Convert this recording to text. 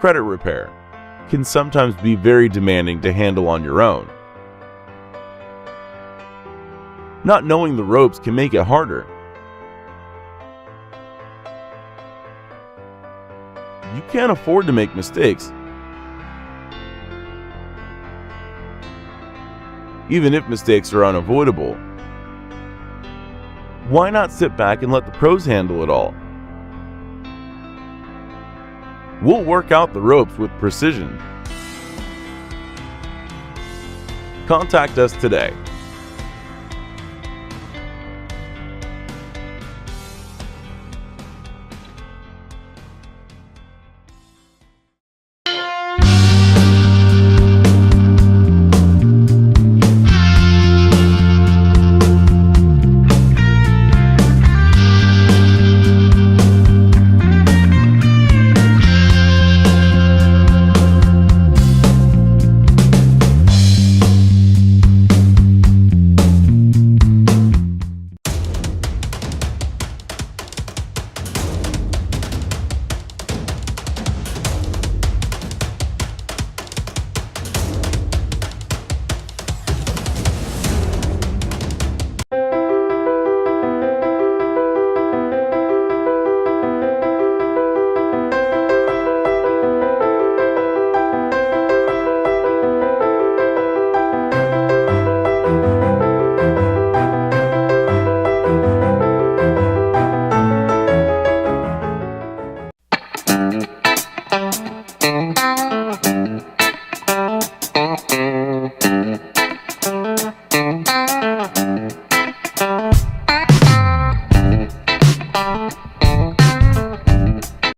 credit repair can sometimes be very demanding to handle on your own. Not knowing the ropes can make it harder. You can't afford to make mistakes. Even if mistakes are unavoidable, why not sit back and let the pros handle it all? We'll work out the ropes with precision. Contact us today. Thank you.